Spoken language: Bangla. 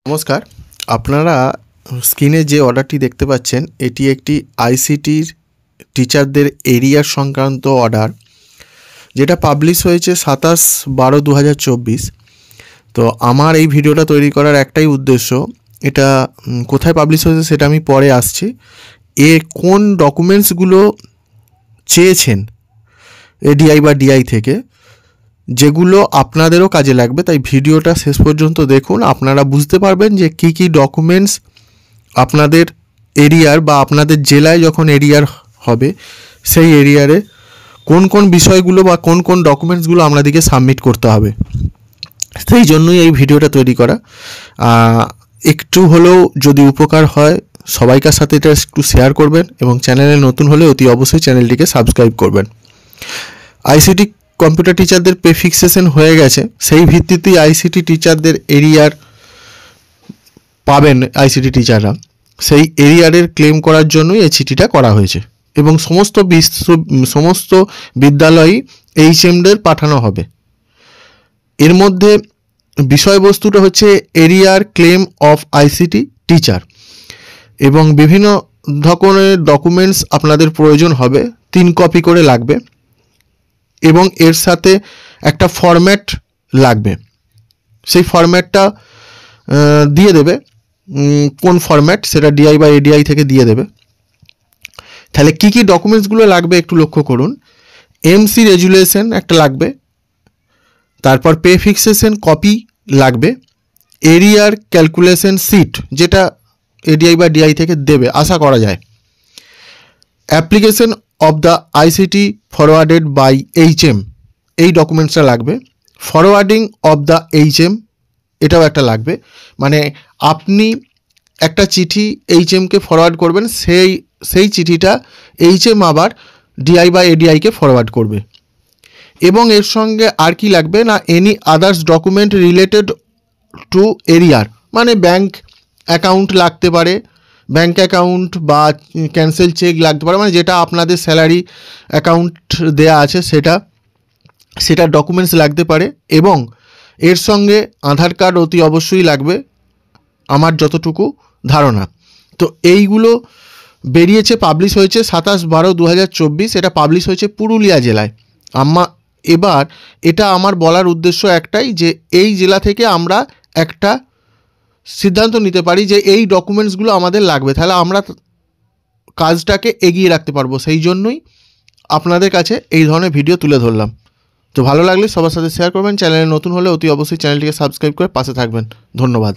নমস্কার, আপনারা স্ক্রিনে যে অর্ডারটি দেখতে পাচ্ছেন এটি একটি আইসিটির টিচারদের এরিয়ার সংক্রান্ত অর্ডার, যেটা পাবলিশ হয়েছে 27/12/2024। তো আমার এই ভিডিওটা তৈরি করার একটাই উদ্দেশ্য, এটা কোথায় পাবলিশ হয়েছে সেটা আমি পরে আসছি। কোন ডকুমেন্টসগুলো চেয়েছেন এডিআই বা ডিআই থেকে, যেগুলো আপনাদেরও কাজে লাগবে, তাই ভিডিওটা শেষ পর্যন্ত দেখুন। আপনারা বুঝতে পারবেন যে কী কী ডকুমেন্টস আপনাদের এরিয়ার বা আপনাদের জেলায় যখন এরিয়ার হবে সেই এরিয়ারে কোন কোন বিষয়গুলো বা কোন কোন ডকুমেন্টসগুলো আপনাদেরকে সাবমিট করতে হবে। সেই জন্যই এই ভিডিওটা তৈরি করা। একটু হলেও যদি উপকার হয় সবাইকার সাথে এটা একটু শেয়ার করবেন এবং চ্যানেলে নতুন হলে অতি অবশ্যই চ্যানেলটিকে সাবস্ক্রাইব করবেন। আইসিটি কম্পিউটার টিচারদের পে ফিক্সেশন হয়ে গেছে, সেই ভিত্তিতেই আইসিটি টিচারদের এরিয়ার পাবেন আইসিটি টিচাররা। সেই এরিয়ারের ক্লেম করার জন্যই এই চিঠিটা করা হয়েছে এবং সমস্ত বিদ্যালয়ই এইচএমদের পাঠানো হবে। এর মধ্যে বিষয়বস্তুটা হচ্ছে এরিয়ার ক্লেম অফ আইসিটি টিচার এবং বিভিন্ন ধরনের ডকুমেন্টস আপনাদের প্রয়োজন হবে, 3 কপি করে লাগবে এবং এর সাথে একটা ফরম্যাট লাগবে। সেই ফরম্যাটটা দিয়ে দেবে, কোন ফরম্যাট সেটা ডিআই বা এডিআই থেকে দিয়ে দেবে। তাহলে কী কী ডকুমেন্টসগুলো লাগবে একটু লক্ষ্য করুন। এমসি রেজুলেশন একটা লাগবে, তারপর পে ফিক্সেশন কপি লাগবে, এরিয়ার ক্যালকুলেশন সিট যেটা এডিআই বা ডিআই থেকে দেবে আশা করা যায়, application of the ICT forwarded by HM এই ডকুমেন্টসটা লাগবে, ফরওয়ার্ডিং অফ দ্য এইচএম এটাও একটা লাগবে, মানে আপনি একটা চিঠি এইচএমকে ফরওয়ার্ড করবেন, সেই চিঠিটা এইচএম আবার ডিআই বা এডিআইকে ফরওয়ার্ড করবে। এবং এর সঙ্গে আর কি লাগবে না, any others document related to এরিয়ার, মানে ব্যাঙ্ক অ্যাকাউন্ট লাগতে পারে, ব্যাঙ্ক অ্যাকাউন্ট বা ক্যান্সেল চেক লাগতে পারে, মানে যেটা আপনাদের স্যালারি অ্যাকাউন্ট দেয়া আছে সেটা ডকুমেন্টস লাগতে পারে। এবং এর সঙ্গে আধার কার্ড অতি অবশ্যই লাগবে আমার যতটুকু ধারণা। তো এইগুলো বেরিয়েছে, পাবলিশ হয়েছে 27/12/2024। এটা পাবলিশ হয়েছে পুরুলিয়া জেলায়। এবার এটা আমার বলার উদ্দেশ্য একটাই, যে এই জেলা থেকে আমরা একটা সিদ্ধান্ত নিতে পারি যে এই ডকুমেন্টসগুলো আমাদের লাগবে, তাহলে আমরা কাজটাকে এগিয়ে রাখতে পারবো। সেই জন্যই আপনাদের কাছে এই ধরনের ভিডিও তুলে ধরলাম। তো ভালো লাগলে সবার সাথে শেয়ার করবেন, চ্যানেলে নতুন হলে অতি অবশ্যই চ্যানেলটিকে সাবস্ক্রাইব করে পাশে থাকবেন। ধন্যবাদ।